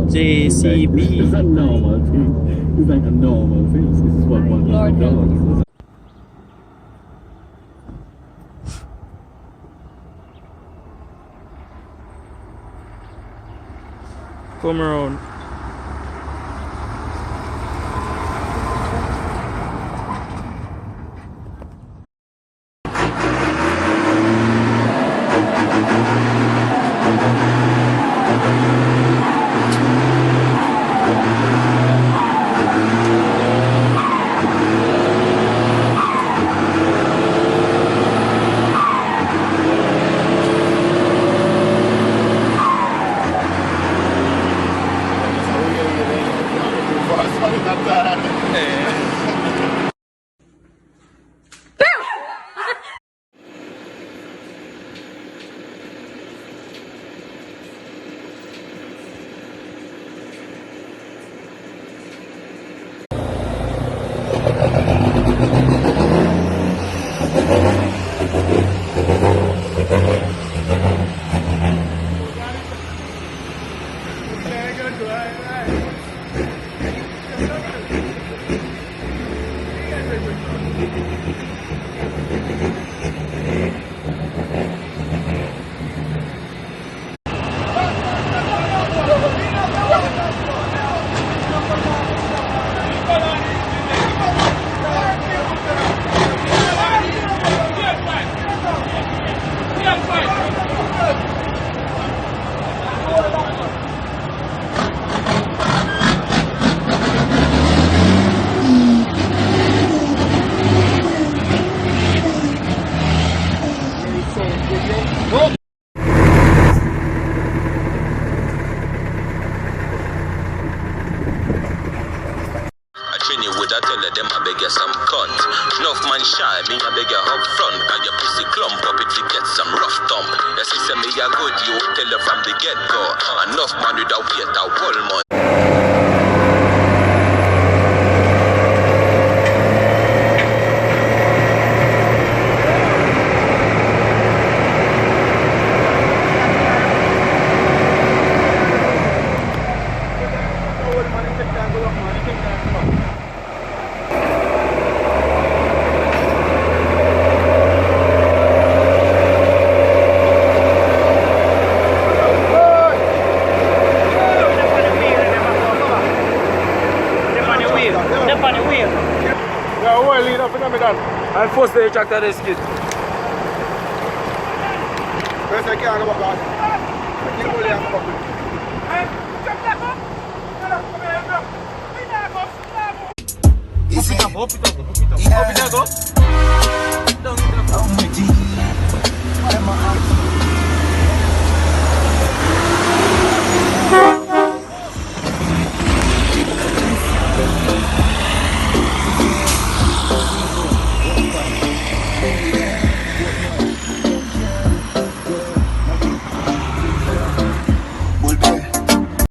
JCB. It's a normal thing. It's like a normal thing. This is what one Lord help you. Come around. Some cunt. Enough man shy, me I beg you up front. Got your pussy clump up if you get some rough thump. Your sister me a good, you tell her from the get-go. Enough man without wait a whole month. And first they tractor the skid. First I can't go back on. I can't go back on. Up it up.